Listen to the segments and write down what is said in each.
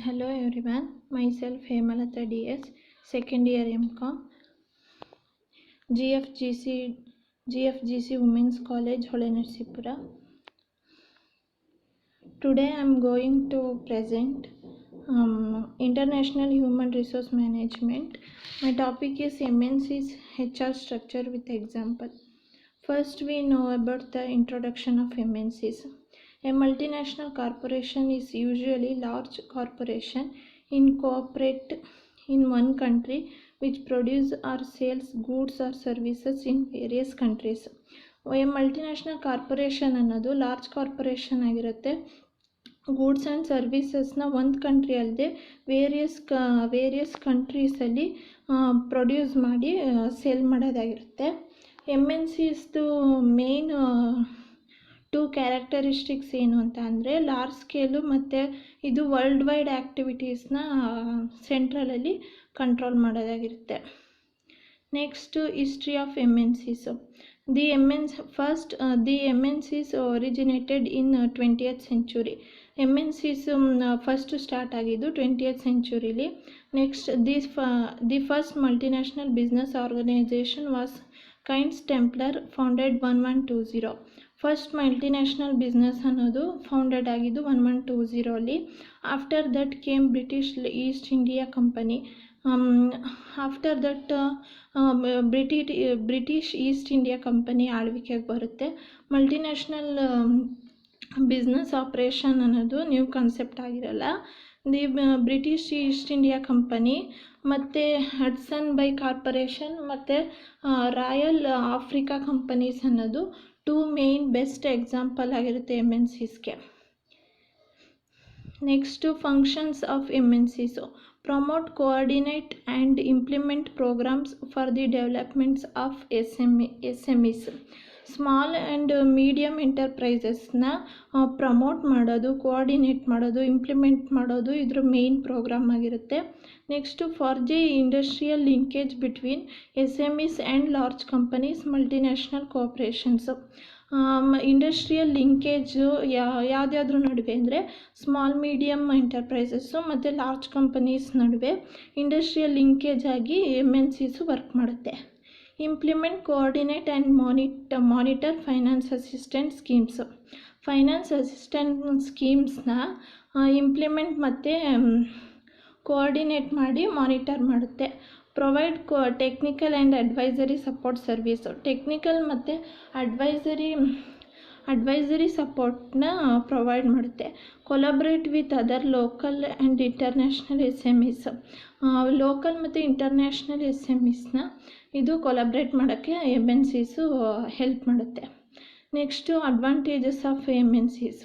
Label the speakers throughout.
Speaker 1: Hello everyone, myself Hemalata DS, second year MCom, GFGC Women's College, Holenarsipura. Today I am going to present International Human Resource Management. My topic is MNC's HR structure with example. First, we know about the introduction of MNCs. A multinational corporation is usually large corporation incorporate in one country which produce or sells goods or services in various countries. A multinational corporation ಅನ್ನೋದು large corporation ಆಗಿರುತ್ತೆ. Goods and ಸರ್ವೀಸಸ್ನ ಒಂದು country ಅಲ್ಲದೆ various ಕಂಟ್ರೀಸಲ್ಲಿ produce ಮಾಡಿ sale ಮಾಡೋದಾಗಿರುತ್ತೆ. MNCಸ್ದು main two characteristics ಏನು ಅಂತ ಅಂದರೆ ಲಾರ್ಜ್ ಸ್ಕೇಲು ಮತ್ತು ಇದು ವರ್ಲ್ಡ್ ವೈಡ್ ಆ್ಯಕ್ಟಿವಿಟೀಸ್ನ ಸೆಂಟ್ರಲಲ್ಲಿ ಕಂಟ್ರೋಲ್ ಮಾಡೋದಾಗಿರುತ್ತೆ. Next history of MNCs. The MNCs originated in 20th century. MNCs first start ಆಗಿದ್ದು 20th centuryಲಿ. Next the first multinational business organisation was Knights Templar founded 1120. First multinational business ಅನ್ನೋದು founded ಆಗಿದ್ದು 1120ಅಲ್ಲಿ. After that came British India Company. After that British East India Company ಆಳ್ವಿಕೆಗೆ ಬರುತ್ತೆ. Multinational business operation ಅನ್ನೋದು new concept ಆಗಿರಲ್ಲ. The British East India Company ಮತ್ತು Hudson Bay Corporation ಮತ್ತು Royal Africa Companies ಅನ್ನೋದು two main best example ಆಗಿರುತ್ತೆ MNCಸ್ಗೆ. Next functions of MNCs. Promote, coordinate and implement programmes for the developments of SMEs. Small and medium ಎಂಟರ್ಪ್ರೈಸಸ್ನ promote ಮಾಡೋದು, coordinate ಮಾಡೋದು, implement ಮಾಡೋದು ಇದ್ರ ಮೇನ್ ಪ್ರೋಗ್ರಾಮ್ ಆಗಿರುತ್ತೆ. Next for the industrial linkage between SMEs and large companies multinational cooperations. Industrial linkage ಯಾವುದ್ಯಾವ್ದ್ರ ನಡುವೆ ಅಂದರೆ small medium enterprises ಮತ್ತು ಲಾರ್ಜ್ ಕಂಪನೀಸ್ ನಡುವೆ ಇಂಡಸ್ಟ್ರಿಯಲ್ ಲಿಂಕೇಜ್ ಆಗಿ MNCs ವರ್ಕ್ ಮಾಡುತ್ತೆ. Implement, coordinate and monitor finance assistant schemes. Finance assistant ಸ್ಕೀಮ್ಸ್ನ implement ಮತ್ತು ಕೋಆರ್ಡಿನೇಟ್ ಮಾಡಿ ಮಾನಿಟರ್ ಮಾಡುತ್ತೆ. Provide technical and advisory support service. Technical ಮತ್ತು ಅಡ್ವೈಸರಿ ಸಪೋರ್ಟ್ನ ಪ್ರೊವೈಡ್ ಮಾಡುತ್ತೆ. Collaborate with other local and international SMEs. Local ಮತ್ತು ಇಂಟರ್ನ್ಯಾಷನಲ್ SMEsನ ಇದು ಕೊಲಾಬ್ರೇಟ್ ಮಾಡೋಕ್ಕೆ MNCs ಹೆಲ್ಪ್ ಮಾಡುತ್ತೆ. Next advantages of MNCs.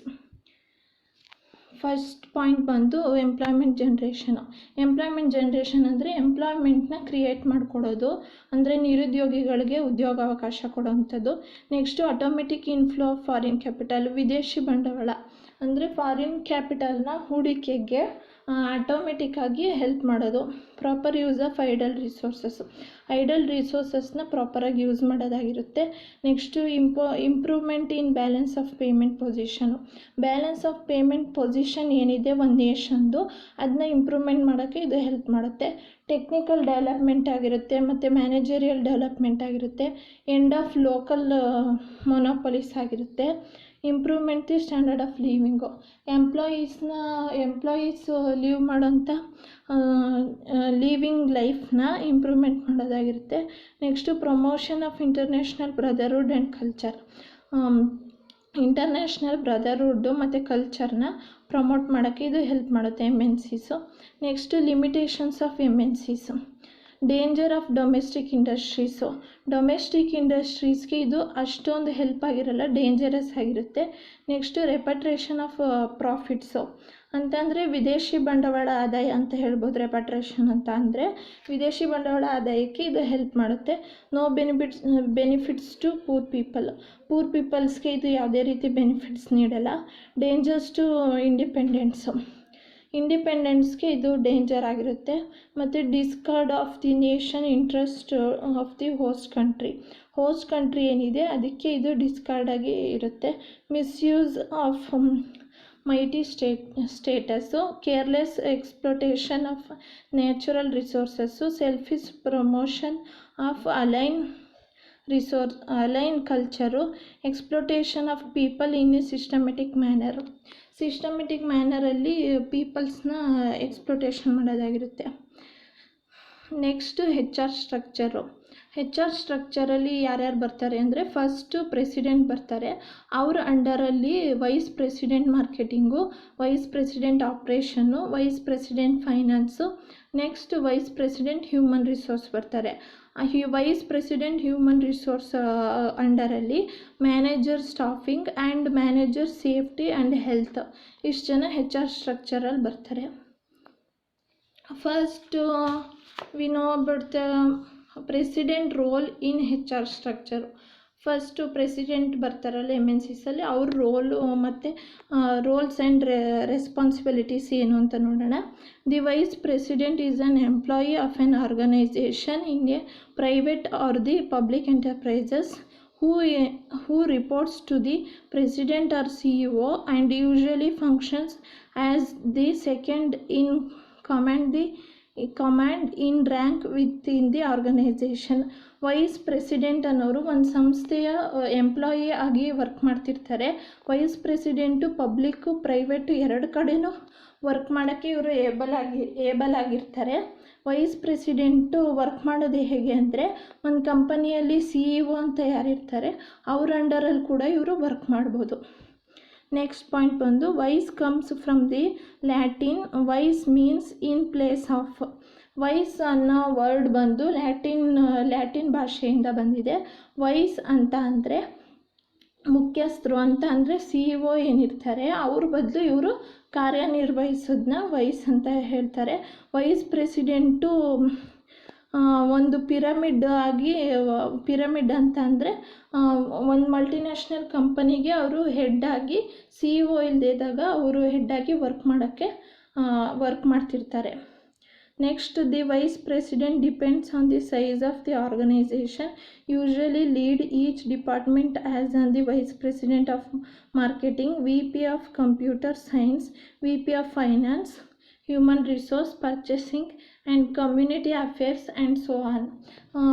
Speaker 1: First point ಬಂದು ಎಂಪ್ಲಾಯ್ಮೆಂಟ್ ಜನ್ರೇಷನು. ಎಂಪ್ಲಾಯ್ಮೆಂಟ್ ಜನ್ರೇಷನ್ ಅಂದರೆ ಎಂಪ್ಲಾಯ್ಮೆಂಟ್ನ ಕ್ರಿಯೇಟ್ ಮಾಡಿಕೊಡೋದು, ಅಂದರೆ ನಿರುದ್ಯೋಗಿಗಳಿಗೆ ಉದ್ಯೋಗಾವಕಾಶ ಕೊಡೋವಂಥದ್ದು. Next automatic inflow of foreign capital. ವಿದೇಶಿ ಬಂಡವಾಳ ಅಂದರೆ ಫಾರಿನ್ ಕ್ಯಾಪಿಟಲ್ನ ಹೂಡಿಕೆಗೆ ಆಟೋಮೆಟಿಕ್ಕಾಗಿ ಹೆಲ್ಪ್ ಮಾಡೋದು. ಪ್ರಾಪರ್ ಯೂಸ್ ಆಫ್ ಐಡಲ್ ರಿಸೋರ್ಸಸ್ನ ಪ್ರಾಪರಾಗಿ ಯೂಸ್ ಮಾಡೋದಾಗಿರುತ್ತೆ. Next improvement in balance of payment position. Balance of payment position ಏನಿದೆ ಒಂದು ನೇಷನ್ದು ಅದನ್ನ ಇಂಪ್ರೂವ್ಮೆಂಟ್ ಮಾಡೋಕ್ಕೆ ಇದು ಹೆಲ್ಪ್ ಮಾಡುತ್ತೆ. ಟೆಕ್ನಿಕಲ್ ಡೆವಲಪ್ಮೆಂಟ್ ಆಗಿರುತ್ತೆ ಮತ್ತು ಮ್ಯಾನೇಜರಿಯಲ್ ಡೆವಲಪ್ಮೆಂಟ್ ಆಗಿರುತ್ತೆ. ಎಂಡ್ ಆಫ್ ಲೋಕಲ್ ಮೊನೋಪೊಲೀಸ್ ಆಗಿರುತ್ತೆ. Improvement the standard of living. Employees leave ಮಾಡೋಂಥ ಲೀವಿಂಗ್ ಲೈಫ್ನ ಇಂಪ್ರೂವ್ಮೆಂಟ್ ಮಾಡೋದಾಗಿರುತ್ತೆ. Next promotion of international brotherhood and culture. International brotherhood ಮತ್ತು ಕಲ್ಚರ್ನ ಪ್ರಮೋಟ್ ಮಾಡೋಕ್ಕೆ ಇದು ಹೆಲ್ಪ್ ಮಾಡುತ್ತೆ MNCs. Next limitations of MNCs. Danger of domestic industries. Domestic ಇಂಡಸ್ಟ್ರೀಸ್ಗೆ ಇದು ಅಷ್ಟೊಂದು ಹೆಲ್ಪ್ ಆಗಿರಲ್ಲ, ಡೇಂಜರಸ್ ಆಗಿರುತ್ತೆ. ನೆಕ್ಸ್ಟು ರೆಪಟ್ರೇಷನ್ ಆಫ್ ಪ್ರಾಫಿಟ್ಸು ಅಂತಂದರೆ ವಿದೇಶಿ ಬಂಡವಾಳ ಆದಾಯ ಅಂತ ಹೇಳ್ಬೋದು. ರೆಪಟ್ರೇಷನ್ ಅಂತ ಅಂದರೆ ವಿದೇಶಿ ಬಂಡವಾಳ ಆದಾಯಕ್ಕೆ ಇದು ಹೆಲ್ಪ್ ಮಾಡುತ್ತೆ. ನೋ ಬೆನಿಫಿಟ್ಸ್ ಟು ಪೂರ್ ಪೀಪಲ್ಸ್ಗೆ ಇದು ಯಾವುದೇ ರೀತಿ ಬೆನಿಫಿಟ್ಸ್ ನೀಡಲ್ಲ. ಡೇಂಜರ್ಸ್ ಟು ಇಂಡಿಪೆಂಡೆನ್ಸ್ಗೆ ಇದು ಡೇಂಜರ್ ಆಗಿರುತ್ತೆ. ಮತ್ತು discard of the nation interest of the host country ಏನಿದೆ ಅದಕ್ಕೆ ಇದು ಡಿಸ್ಕಾರ್ಡ್ ಆಗಿ ಇರುತ್ತೆ. Misuse of mighty status, careless exploitation of natural resources, selfish promotion of align culture, exploitation of people in a systematic manner. Systematic ಮ್ಯಾನರಲ್ಲಿ ಪೀಪಲ್ಸ್ನ exploitation ಮಾಡೋದಾಗಿರುತ್ತೆ. Next HR structure. HR ಸ್ಟ್ರಕ್ಚರಲ್ಲಿ ಯಾರ್ಯಾರು ಬರ್ತಾರೆ ಅಂದರೆ, ಫಸ್ಟು ಪ್ರೆಸಿಡೆಂಟ್ ಬರ್ತಾರೆ. ಅವ್ರ ಅಂಡರಲ್ಲಿ vice president marketing, vice president operation, vice president finance, next vice president human resource ಬರ್ತಾರೆ. ವೈಸ್ ಪ್ರೆಸಿಡೆಂಟ್ ಹ್ಯೂಮನ್ ರಿಸೋರ್ಸ್ ಅಂಡರಲ್ಲಿ manager staffing and manager safety and health, ಇಷ್ಟು ಜನ HR ಸ್ಟ್ರಕ್ಚರಲ್ಲಿ ಬರ್ತಾರೆ. First we know about the president role in HR structure. First president ಬರ್ತಾರಲ್ಲ MNCಸಲ್ಲಿ, ಅವ್ರ roll ಮತ್ತು ರೋಲ್ಸ್ ಆ್ಯಂಡ್ ರೆಸ್ಪಾನ್ಸಿಬಿಲಿಟೀಸ್ ಏನು ಅಂತ ನೋಡೋಣ. The vice president is an employee of an organisation in a private or the public enterprises who reports to the president or CEO and usually functions as the second in command in rank within the organization. Vice president ಅನ್ನೋರು ಒಂದು ಸಂಸ್ಥೆಯ employee ಆಗಿ work ಮಾಡ್ತಿರ್ತಾರೆ. Wise president public private ಎರಡು ಕಡೆನೂ work ಮಾಡೋಕ್ಕೆ ಇವರು Abel ಆಗಿರ್ತಾರೆ. ವೈಸ್ ಪ್ರೆಸಿಡೆಂಟು ವರ್ಕ್ ಮಾಡೋದು ಹೇಗೆ ಅಂದರೆ, ಒಂದು ಕಂಪನಿಯಲ್ಲಿ CEO ಅಂತ ಯಾರಿರ್ತಾರೆ ಅವ್ರ ಅಂಡರಲ್ಲಿ ಕೂಡ ಇವರು ವರ್ಕ್ ಮಾಡ್ಬೋದು. ನೆಕ್ಸ್ಟ್ ಪಾಯಿಂಟ್ ಬಂದು, vice comes from the Latin vice means in place of. Vice ಅನ್ನೋ ವರ್ಡ್ ಬಂದು ಲ್ಯಾಟಿನ್ ಭಾಷೆಯಿಂದ ಬಂದಿದೆ. ವೈಸ್ ಅಂತ ಅಂದರೆ ಮುಖ್ಯಸ್ಥರು ಅಂತ ಅಂದರೆ CEO ಏನಿರ್ತಾರೆ ಅವ್ರ ಬದಲು ಇವರು ಕಾರ್ಯನಿರ್ವಹಿಸೋದನ್ನ ವೈಸ್ ಅಂತ ಹೇಳ್ತಾರೆ. ವೈಸ್ ಪ್ರೆಸಿಡೆಂಟು ಒಂದು ಪಿರಮಿಡ್ ಅಂತ ಅಂದರೆ ಒಂದು ಮಲ್ಟಿನ್ಯಾಷನಲ್ ಕಂಪನಿಗೆ ಅವರು ಹೆಡ್ಡಾಗಿ, CEO ಇಲ್ಲದಿದ್ದಾಗ ಅವರು ಹೆಡ್ಡಾಗಿ ವರ್ಕ್ ಮಾಡ್ತಿರ್ತಾರೆ. Next, the vice president depends on the size of the organisation, usually lead each department as an the vice president of marketing, VP of computer science, VP of finance, human resource, purchasing and community affairs and so on.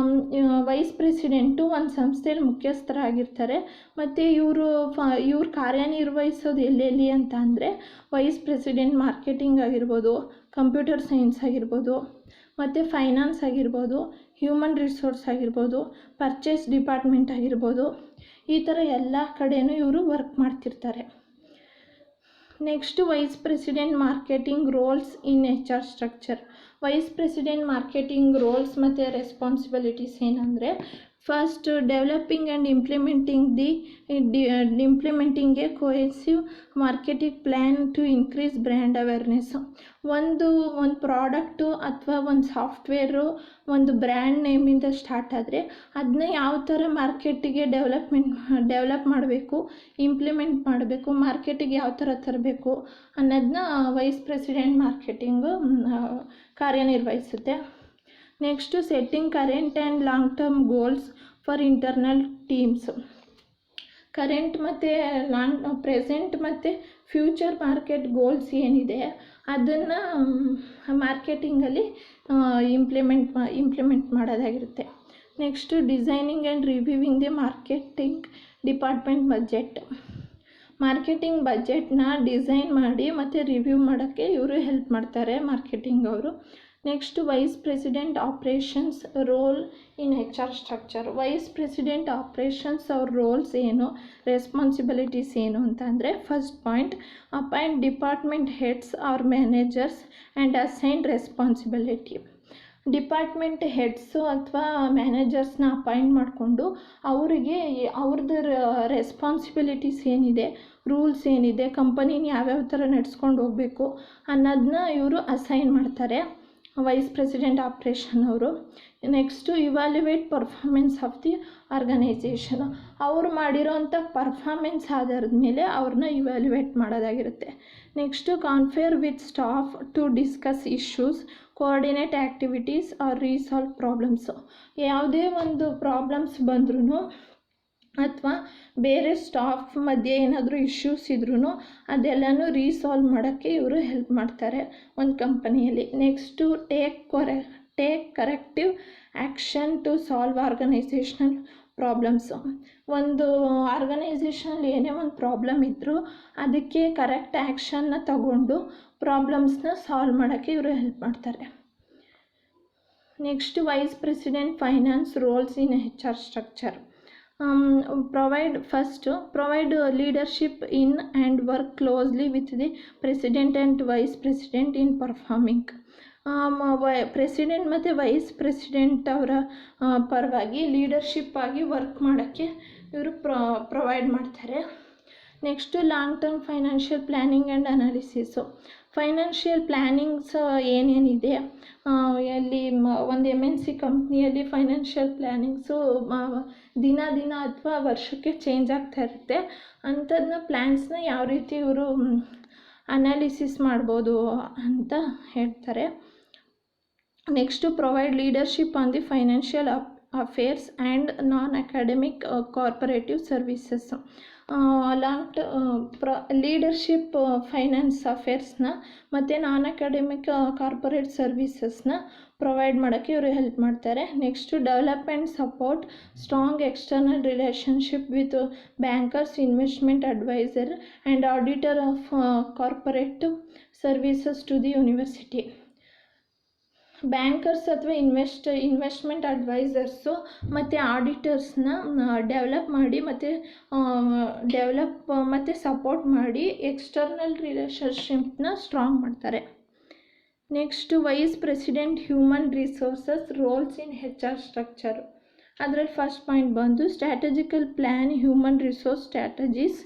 Speaker 1: Vice president ಒಂದು ಸಂಸ್ಥೆಯಲ್ಲಿ ಮುಖ್ಯಸ್ಥರಾಗಿರ್ತಾರೆ. ಮತ್ತು ಇವ್ರು ಕಾರ್ಯನಿರ್ವಹಿಸೋದು ಎಲ್ಲೆಲ್ಲಿ ಅಂತ ಅಂದರೆ, vice president marketing ಆಗಿರ್ಬೋದು, ಕಂಪ್ಯೂಟರ್ ಸೈನ್ಸ್ ಆಗಿರ್ಬೋದು, ಮತ್ತು ಫೈನಾನ್ಸ್ ಆಗಿರ್ಬೋದು, ಹ್ಯೂಮನ್ ರಿಸೋರ್ಸ್ ಆಗಿರ್ಬೋದು, ಪರ್ಚೇಸ್ ಡಿಪಾರ್ಟ್ಮೆಂಟ್ ಆಗಿರ್ಬೋದು, ಈ ಥರ ಎಲ್ಲ ಕಡೆಯೂ ಇವರು ವರ್ಕ್ ಮಾಡ್ತಿರ್ತಾರೆ. Next, vice president marketing roles in HR structure. Vice president marketing roles ಮತ್ತು ರೆಸ್ಪಾನ್ಸಿಬಿಲಿಟೀಸ್ ಏನಂದರೆ, first, developing and implementing a cohesive marketing plan to increase brand awareness. ಒಂದು ಪ್ರಾಡಕ್ಟು ಅಥವಾ ಒಂದು ಸಾಫ್ಟ್ವೇರು ಒಂದು ಬ್ರ್ಯಾಂಡ್ ನೇಮಿಂದ ಸ್ಟಾರ್ಟ್ ಆದರೆ ಅದನ್ನ ಯಾವ ಥರ ಮಾರ್ಕೆಟಿಗೆ ಡೆವಲಪ್ ಮಾಡಬೇಕು, ಇಂಪ್ಲಿಮೆಂಟ್ ಮಾಡಬೇಕು, ಮಾರ್ಕೆಟಿಗೆ ಯಾವ ಥರ ತರಬೇಕು ಅನ್ನೋದನ್ನ ವೈಸ್ ಪ್ರೆಸಿಡೆಂಟ್ ಮಾರ್ಕೆಟಿಂಗು ಕಾರ್ಯನಿರ್ವಹಿಸುತ್ತೆ. Next, setting current and long term goals for internal teams. Current ಮತ್ತು ಪ್ರೆಸೆಂಟ್ ಮತ್ತು ಫ್ಯೂಚರ್ ಮಾರ್ಕೆಟ್ ಗೋಲ್ಸ್ ಏನಿದೆ ಅದನ್ನು ಮಾರ್ಕೆಟಿಂಗಲ್ಲಿ ಇಂಪ್ಲಿಮೆಂಟ್ ಮಾಡೋದಾಗಿರುತ್ತೆ. Next, designing and reviewing the marketing department budget. Marketing ಬಜೆಟ್ನ ಡಿಸೈನ್ ಮಾಡಿ ಮತ್ತು ರಿವ್ಯೂ ಮಾಡೋಕ್ಕೆ ಇವರು ಹೆಲ್ಪ್ ಮಾಡ್ತಾರೆ, ಮಾರ್ಕೆಟಿಂಗ್ ಅವರು. Next, vice president operations role in HR structure. Vice president operations ಅವ್ರ ರೋಲ್ಸ್ ಏನು, ರೆಸ್ಪಾನ್ಸಿಬಿಲಿಟೀಸ್ ಏನು ಅಂತ ಅಂದರೆ, first point, appoint department heads or managers and assign responsibility. Department heads ಅಥವಾ ಮ್ಯಾನೇಜರ್ಸ್ನ ಅಪಾಯಿಂಟ್ ಮಾಡಿಕೊಂಡು ಅವರಿಗೆ ಅವ್ರದ್ದು ರೆಸ್ಪಾನ್ಸಿಬಿಲಿಟೀಸ್ ಏನಿದೆ, ರೂಲ್ಸ್ ಏನಿದೆ, ಕಂಪನಿನ ಯಾವ್ಯಾವ ಥರ ನಡೆಸ್ಕೊಂಡು ಹೋಗಬೇಕು ಅನ್ನೋದನ್ನ ಇವರು ಅಸೈನ್ ಮಾಡ್ತಾರೆ, ವೈಸ್ ಪ್ರೆಸಿಡೆಂಟ್ ಆಪ್ರೇಷನ್ ಅವರು. Next, evaluate performance of the organisation. ಅವ್ರು ಮಾಡಿರೋಂಥ ಪರ್ಫಾರ್ಮೆನ್ಸ್ ಆಧಾರದ ಮೇಲೆ ಅವ್ರನ್ನ ಇವ್ಯಾಲ್ಯುವೇಟ್ ಮಾಡೋದಾಗಿರುತ್ತೆ. Next, confer with staff to discuss issues, coordinate activities or resolve problems. ಯಾವುದೇ ಒಂದು ಪ್ರಾಬ್ಲಮ್ಸ್ ಬಂದ್ರೂ ಅಥವಾ ಬೇರೆ ಸ್ಟಾಫ್ ಮಧ್ಯೆ ಏನಾದರೂ ಇಶ್ಯೂಸ್ ಇದ್ರೂ ಅದೆಲ್ಲನೂ ರೀಸಾಲ್ವ್ ಮಾಡೋಕ್ಕೆ ಇವರು ಹೆಲ್ಪ್ ಮಾಡ್ತಾರೆ ಒಂದು ಕಂಪನಿಯಲ್ಲಿ. Next take corrective action to solve organisational problems. ಒಂದು ಆರ್ಗನೈಸೇಷನಲ್ಲಿ ಏನೇ ಒಂದು ಪ್ರಾಬ್ಲಮ್ ಇದ್ದರೂ ಅದಕ್ಕೆ ಕರೆಕ್ಟ್ ಆ್ಯಕ್ಷನ್ನ ತಗೊಂಡು ಪ್ರಾಬ್ಲಮ್ಸ್ನ ಸಾಲ್ವ್ ಮಾಡೋಕ್ಕೆ ಇವರು ಹೆಲ್ಪ್ ಮಾಡ್ತಾರೆ. Next vice president finance roles in HR structure. Provide leadership in and work closely with the president and vice president in performing. President ಮತ್ತು ವೈಸ್ ಪ್ರೆಸಿಡೆಂಟ್ ಅವರ ಪರವಾಗಿ ಲೀಡರ್ಶಿಪ್ ಆಗಿ ವರ್ಕ್ ಮಾಡೋಕ್ಕೆ ಇವರು ಪ್ರೊವೈಡ್ ಮಾಡ್ತಾರೆ. Next long term financial planning and analysis. Financial plannings ಏನೇನಿದೆ ಅಲ್ಲಿ ಒಂದು MNC ಕಂಪ್ನಿಯಲ್ಲಿ ಫೈನಾನ್ಷಿಯಲ್ ಪ್ಲ್ಯಾನಿಂಗ್ಸು ದಿನ ಅಥವಾ ವರ್ಷಕ್ಕೆ ಚೇಂಜ್ ಆಗ್ತಾ ಇರುತ್ತೆ. ಅಂಥದ್ದನ್ನ ಪ್ಲ್ಯಾನ್ಸ್ನ ಯಾವ ರೀತಿ ಇವರು ಅನಾಲಿಸಿಸ್ ಮಾಡ್ಬೋದು ಅಂತ ಹೇಳ್ತಾರೆ. Next provide leadership on the financial affairs and non academic corporative services. Leadership finance ಅಫೇರ್ಸ್ನ ಮತ್ತು ನಾನ್ ಅಕಾಡೆಮಿಕ್ ಕಾರ್ಪೊರೇಟ್ ಸರ್ವಿಸಸ್ನ ಪ್ರೊವೈಡ್ ಮಾಡೋಕ್ಕೆ ಇವರು ಹೆಲ್ಪ್ ಮಾಡ್ತಾರೆ. Next develop and support strong external relationship with bankers, investment adviser and auditor of corporate services to the university. Bankers ಅಥವಾ investment advisers ಮತ್ತು ಆಡಿಟರ್ಸ್ನ develop ಮತ್ತು ಸಪೋರ್ಟ್ ಮಾಡಿ ಎಕ್ಸ್ಟರ್ನಲ್ ರಿಲೇಷನ್ಶಿಪ್ನ ಸ್ಟ್ರಾಂಗ್ ಮಾಡ್ತಾರೆ. Next vice president human resources roles in HR structure. ಅದರಲ್ಲಿ first point ಬಂದು strategical plan human resource strategies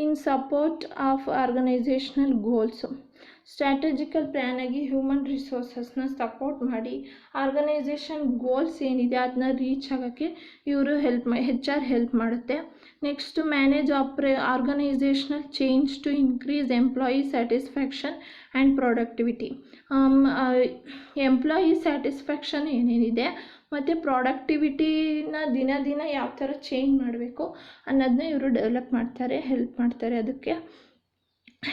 Speaker 1: in support of organisational goals. Strategical plan ಆಗಿ ಹ್ಯೂಮನ್ ರಿಸೋರ್ಸಸ್ನ ಸಪೋರ್ಟ್ ಮಾಡಿ ಆರ್ಗನೈಸೇಷನ್ ಗೋಲ್ಸ್ ಏನಿದೆ ಅದನ್ನ ರೀಚ್ ಆಗೋಕ್ಕೆ ಇವರು HR ಹೆಲ್ಪ್ ಮಾಡುತ್ತೆ. Next manage organisational change to increase employee satisfaction and productivity. Employee satisfaction ಏನೇನಿದೆ ಮತ್ತು ಪ್ರೊಡಕ್ಟಿವಿಟಿನ ದಿನ ಯಾವ ಥರ ಚೇಂಜ್ ಮಾಡಬೇಕು ಅನ್ನೋದನ್ನ ಇವರು ಡೆವಲಪ್ ಮಾಡ್ತಾರೆ, ಹೆಲ್ಪ್ ಮಾಡ್ತಾರೆ ಅದಕ್ಕೆ.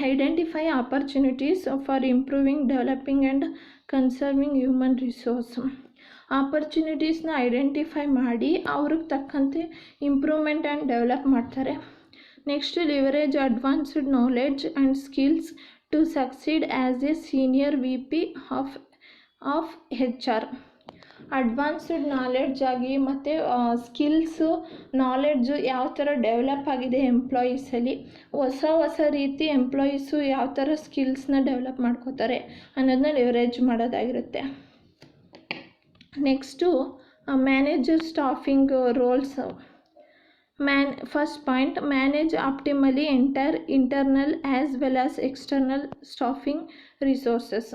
Speaker 1: Identify opportunities for improving developing and conserving human resource. ಆಪರ್ಚುನಿಟೀಸ್ನ ಐಡೆಂಟಿಫೈ ಮಾಡಿ ಅವ್ರಿಗೆ ತಕ್ಕಂತೆ ಇಂಪ್ರೂವ್ಮೆಂಟ್ ಆ್ಯಂಡ್ ಡೆವಲಪ್ ಮಾಡ್ತಾರೆ. Next leverage advanced knowledge and skills to succeed as a senior VP of HR. Advanced knowledge ಆಗಿ ಮತ್ತು ಸ್ಕಿಲ್ಸು ನಾಲೆಡ್ಜು ಯಾವ ಥರ develop ಆಗಿದೆ ಎಂಪ್ಲಾಯೀಸಲ್ಲಿ, ಹೊಸ ರೀತಿ ಎಂಪ್ಲಾಯೀಸು ಯಾವ ಥರ ಸ್ಕಿಲ್ಸ್ನ ಡೆವಲಪ್ ಮಾಡ್ಕೋತಾರೆ ಅನ್ನೋದನ್ನ ಲಿವರೇಜ್ ಮಾಡೋದಾಗಿರುತ್ತೆ. Next manager staffing roles. First point manage optimally internal as well as external staffing resources.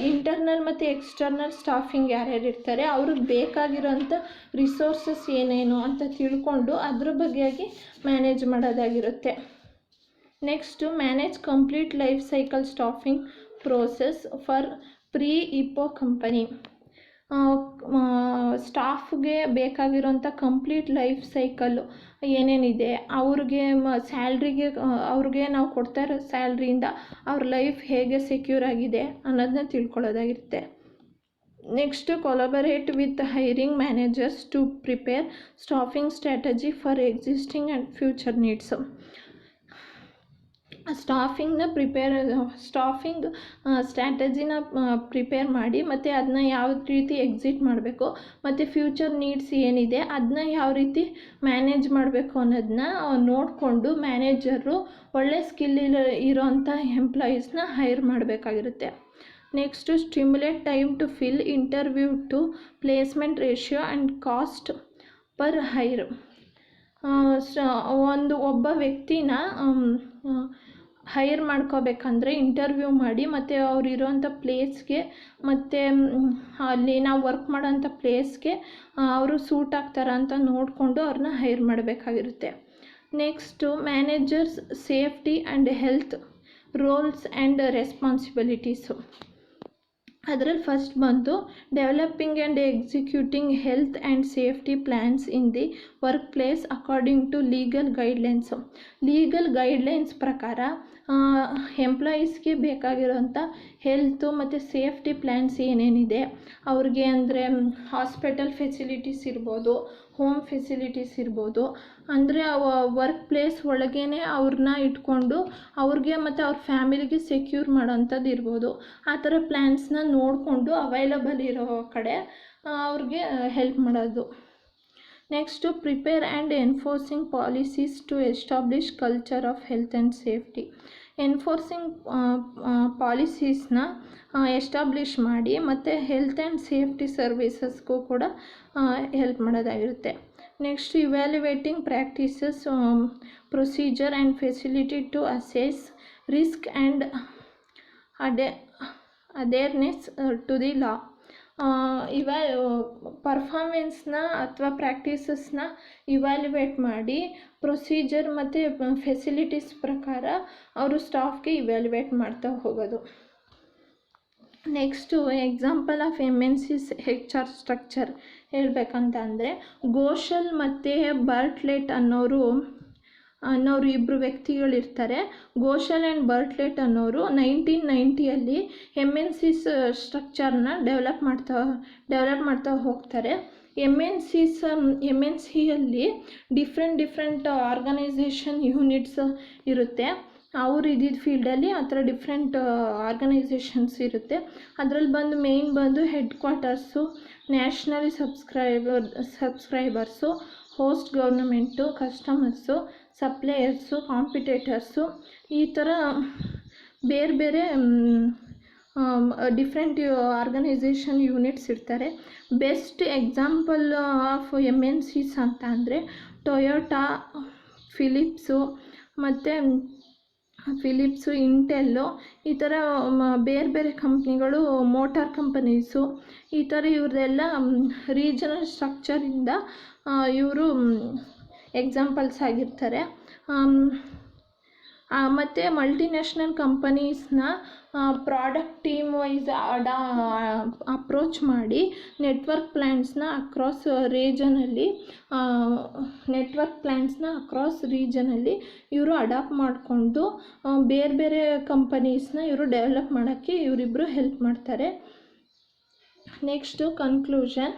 Speaker 1: Internal ಮತ್ತು ಎಕ್ಸ್ಟರ್ನಲ್ ಸ್ಟಾಫಿಂಗ್ ಯಾರ್ಯಾರು ಇರ್ತಾರೆ ಅವ್ರಿಗೆ ಬೇಕಾಗಿರೋಂಥ ರಿಸೋರ್ಸಸ್ ಏನೇನು ಅಂತ ತಿಳ್ಕೊಂಡು ಅದ್ರ ಬಗ್ಗೆಯಾಗಿ ಮ್ಯಾನೇಜ್ ಮಾಡೋದಾಗಿರುತ್ತೆ. Next manage complete life cycle staffing process for pre IPO company. ಸ್ಟಾಫ್ಗೆ ಬೇಕಾಗಿರೋಂಥ ಕಂಪ್ಲೀಟ್ ಲೈಫ್ ಸೈಕಲ್ಲು ಏನೇನಿದೆ, ಅವ್ರಿಗೆ ಅವ್ರಿಗೆ ನಾವು ಕೊಡ್ತಾ ಇರೋ ಸ್ಯಾಲ್ರಿಯಿಂದ ಅವ್ರ ಲೈಫ್ ಹೇಗೆ ಸೆಕ್ಯೂರ್ ಆಗಿದೆ ಅನ್ನೋದನ್ನ ತಿಳ್ಕೊಳ್ಳೋದಾಗಿರುತ್ತೆ. Next collaborate with hiring managers to prepare staffing strategy for existing and future needs. Staffing ಸ್ಟ್ರಾಟಜಿನ ಪ್ರಿಪೇರ್ ಮಾಡಿ ಮತ್ತು ಅದನ್ನ ಯಾವ ರೀತಿ ಎಕ್ಸಿಟ್ ಮಾಡಬೇಕು ಮತ್ತು ಫ್ಯೂಚರ್ ನೀಡ್ಸ್ ಏನಿದೆ ಅದನ್ನ ಯಾವ ರೀತಿ ಮ್ಯಾನೇಜ್ ಮಾಡಬೇಕು ಅನ್ನೋದನ್ನ ನೋಡಿಕೊಂಡು ಮ್ಯಾನೇಜರು ಒಳ್ಳೆ ಸ್ಕಿಲ್ ಇರೋಂಥ ಎಂಪ್ಲಾಯೀಸ್ನ ಹೈರ್ ಮಾಡಬೇಕಾಗಿರುತ್ತೆ. Next stimulate time to fill interview to placement ratio and cost per hire. ಒಬ್ಬ ವ್ಯಕ್ತಿನ ಹೈರ್ ಮಾಡ್ಕೋಬೇಕಂದ್ರೆ ಇಂಟರ್ವ್ಯೂ ಮಾಡಿ ಮತ್ತು ಅವ್ರು ಇರೋಂಥ ಪ್ಲೇಸ್ಗೆ ಮತ್ತು ಅಲ್ಲಿ ನಾವು ವರ್ಕ್ ಮಾಡೋಂಥ ಪ್ಲೇಸ್ಗೆ ಅವರು ಸೂಟ್ ಆಗ್ತಾರ ಅಂತ ನೋಡಿಕೊಂಡು ಅವ್ರನ್ನ ಹೈರ್ ಮಾಡಬೇಕಾಗಿರುತ್ತೆ. Next managers safety and health roles and responsibilities. ಅದರಲ್ಲಿ ಫಸ್ಟ್ ಬಂತು developing and executing health and safety plans in the work place according to legal guidelines ಪ್ರಕಾರ ಎಂಪ್ಲಾಯೀಸ್ಗೆ ಬೇಕಾಗಿರೋಂಥ ಹೆಲ್ತು ಮತ್ತು ಸೇಫ್ಟಿ ಪ್ಲ್ಯಾನ್ಸ್ ಏನೇನಿದೆ ಅವ್ರಿಗೆ ಅಂದರೆ ಹಾಸ್ಪಿಟಲ್ ಫೆಸಿಲಿಟೀಸ್ ಇರ್ಬೋದು, ಹೋಮ್ ಫೆಸಿಲಿಟೀಸ್ ಇರ್ಬೋದು, ಅಂದರೆ ವರ್ಕ್ ಪ್ಲೇಸ್ ಒಳಗೇ ಅವ್ರನ್ನ ಇಟ್ಕೊಂಡು ಅವ್ರಿಗೆ ಮತ್ತು ಅವ್ರ ಫ್ಯಾಮಿಲಿಗೆ ಸೆಕ್ಯೂರ್ ಮಾಡೋಂಥದ್ದು ಇರ್ಬೋದು. ಆ ಥರ ಪ್ಲ್ಯಾನ್ಸ್ನ ನೋಡಿಕೊಂಡು ಅವೈಲಬಲ್ ಇರೋ ಕಡೆ ಅವ್ರಿಗೆ ಹೆಲ್ಪ್ ಮಾಡೋದು. Next prepare and enforcing policies to establish culture of health and safety. Enforcing ಪಾಲಿಸೀಸ್ನ ಎಸ್ಟಾಬ್ಲಿಷ್ ಮಾಡಿ ಮತ್ತು ಹೆಲ್ತ್ ಆ್ಯಂಡ್ ಸೇಫ್ಟಿ ಸರ್ವೀಸಸ್ಗೂ ಕೂಡ ಹೆಲ್ಪ್ ಮಾಡೋದಾಗಿರುತ್ತೆ. Next evaluating practices, procedure and facility to assess risk and awareness to the law. ಪರ್ಫಾರ್ಮೆನ್ಸ್ನ ಅಥವಾ ಪ್ರಾಕ್ಟೀಸಸ್ನ evaluate ಮಾಡಿ ಪ್ರೊಸೀಜರ್ ಮತ್ತು ಫೆಸಿಲಿಟೀಸ್ ಪ್ರಕಾರ ಅವರು ಸ್ಟಾಫ್ಗೆ ಇವ್ಯಾಲ್ಯುವೇಟ್ ಮಾಡ್ತಾ ಹೋಗೋದು. Next example of MNC's HR structure ಹೇಳ್ಬೇಕಂತ ಅಂದರೆ ಘೋಷಲ್ ಮತ್ತು ಬರ್ಟ್ಲೆಟ್ ಅನ್ನೋರು ಇಬ್ಬರು ವ್ಯಕ್ತಿಗಳಿರ್ತಾರೆ. ಘೋಷಲ್ ಆ್ಯಂಡ್ ಬರ್ಟ್ಲೆಟ್ ಅನ್ನೋರು 1990 MNC's ಸ್ಟ್ರಕ್ಚರ್ನ ಡೆವಲಪ್ ಮಾಡ್ತಾ ಹೋಗ್ತಾರೆ. MNCಯಲ್ಲಿ ಡಿಫ್ರೆಂಟ್ ಆರ್ಗನೈಸೇಷನ್ ಯೂನಿಟ್ಸ್ ಇರುತ್ತೆ. ಅವ್ರು ಇದ್ದಿದ್ದ ಫೀಲ್ಡಲ್ಲಿ ಆ ಥರ ಡಿಫ್ರೆಂಟ್ ಆರ್ಗನೈಸೇಷನ್ಸ್ ಇರುತ್ತೆ. ಅದರಲ್ಲಿ ಮೇಯ್ನ್ ಬಂದು head quarters, nationally subscribers, host government, customers, ಸಪ್ಲೈಯರ್ಸು, competitors, ಈ ಥರ ಬೇರೆ ಡಿಫ್ರೆಂಟ್ ಆರ್ಗನೈಸೇಷನ್ ಯೂನಿಟ್ಸ್ ಇರ್ತಾರೆ. ಬೆಸ್ಟ್ ಎಕ್ಸಾಂಪಲ್ ಆಫ್ MNC's ಅಂತ ಅಂದರೆ ಟೊಯೋಟಾ, ಫಿಲಿಪ್ಸು, ಇಂಟೆಲ್ಲು, ಈ ಥರ ಬೇರೆ ಕಂಪ್ನಿಗಳು, ಮೋಟಾರ್ ಕಂಪನೀಸು, ಈ ಥರ ಇವ್ರದ್ದೆಲ್ಲ ರೀಜನಲ್ ಸ್ಟ್ರಕ್ಚರಿಂದ ಇವರು ಎಕ್ಸಾಂಪಲ್ಸ್ ಆಗಿರ್ತಾರೆ. ಮತ್ತು ಮಲ್ಟಿನ್ಯಾಷನಲ್ ಕಂಪನೀಸ್ನ ಪ್ರಾಡಕ್ಟ್ ಟೀಮ್ ವೈಸ್ ಅಪ್ರೋಚ್ ಮಾಡಿ ನೆಟ್ವರ್ಕ್ ಪ್ಲ್ಯಾನ್ಸ್ನ ಅಕ್ರಾಸ್ ರೀಜನಲ್ಲಿ ಇವರು ಅಡಾಪ್ಟ್ ಮಾಡಿಕೊಂಡು ಬೇರೆ ಕಂಪನೀಸ್ನ ಇವರು ಡೆವಲಪ್ ಮಾಡೋಕ್ಕೆ ಇವರಿಬ್ಬರು ಹೆಲ್ಪ್ ಮಾಡ್ತಾರೆ. Next conclusion.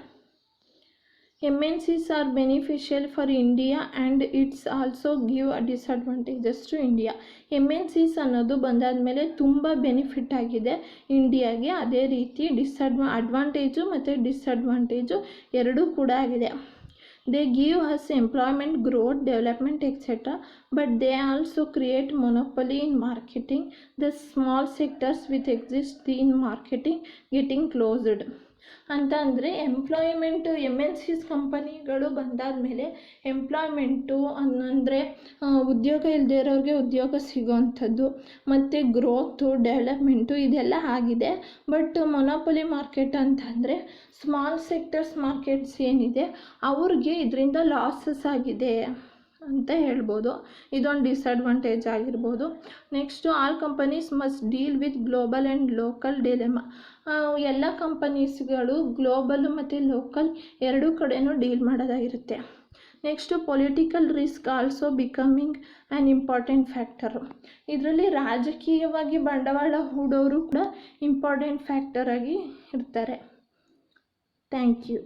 Speaker 1: MNCs are beneficial for India and it's also give disadvantages to India. MNCs ಅನ್ನೋದು ಬಂದಾದಮೇಲೆ ತುಂಬ ಬೆನಿಫಿಟ್ ಆಗಿದೆ ಇಂಡಿಯಾಗೆ. ಅದೇ ರೀತಿ ಅಡ್ವಾಂಟೇಜು ಮತ್ತು ಡಿಸ್ಅಡ್ವಾಂಟೇಜು ಎರಡೂ ಕೂಡ ಆಗಿದೆ. They give us employment, growth, development, etc. But they also create monopoly in marketing. The small sectors which exist in marketing getting closed. ಅಂತ ಅಂದರೆ ಎಂಪ್ಲಾಯ್ಮೆಂಟು MNCs ಕಂಪನಿಗಳು ಬಂದಾದಮೇಲೆ ಎಂಪ್ಲಾಯ್ಮೆಂಟು ಅಂದರೆ ಉದ್ಯೋಗ ಇಲ್ಲದೇ ಇರೋರಿಗೆ ಉದ್ಯೋಗ ಸಿಗೋವಂಥದ್ದು ಮತ್ತು ಗ್ರೋತು, ಡೆವಲಪ್ಮೆಂಟು ಇದೆಲ್ಲ ಆಗಿದೆ. ಬಟ್ ಮೊನೋಪೊಲಿ ಮಾರ್ಕೆಟ್ ಅಂತಂದರೆ ಸ್ಮಾಲ್ ಸೆಕ್ಟರ್ಸ್ ಮಾರ್ಕೆಟ್ಸ್ ಏನಿದೆ ಅವ್ರಿಗೆ ಇದರಿಂದ ಲಾಸಸ್ ಆಗಿದೆ ಅಂತ ಹೇಳ್ಬೋದು. ಇದೊಂದು ಡಿಸ್ಅಡ್ವಾಂಟೇಜ್ ಆಗಿರ್ಬೋದು. Next all companies must deal with global and local dilemma. ಎಲ್ಲ ಕಂಪನೀಸ್ಗಳು ಗ್ಲೋಬಲ್ ಮತ್ತು ಲೋಕಲ್ ಎರಡೂ ಕಡೆಯೂ ಡೀಲ್ ಮಾಡೋದಾಗಿರುತ್ತೆ. Next political risk also becoming an important factor. ಇದರಲ್ಲಿ ರಾಜಕೀಯವಾಗಿ ಬಂಡವಾಳ ಹೂಡೋರು ಕೂಡ ಇಂಪಾರ್ಟೆಂಟ್ ಫ್ಯಾಕ್ಟರಾಗಿ ಇರ್ತಾರೆ. Thank you.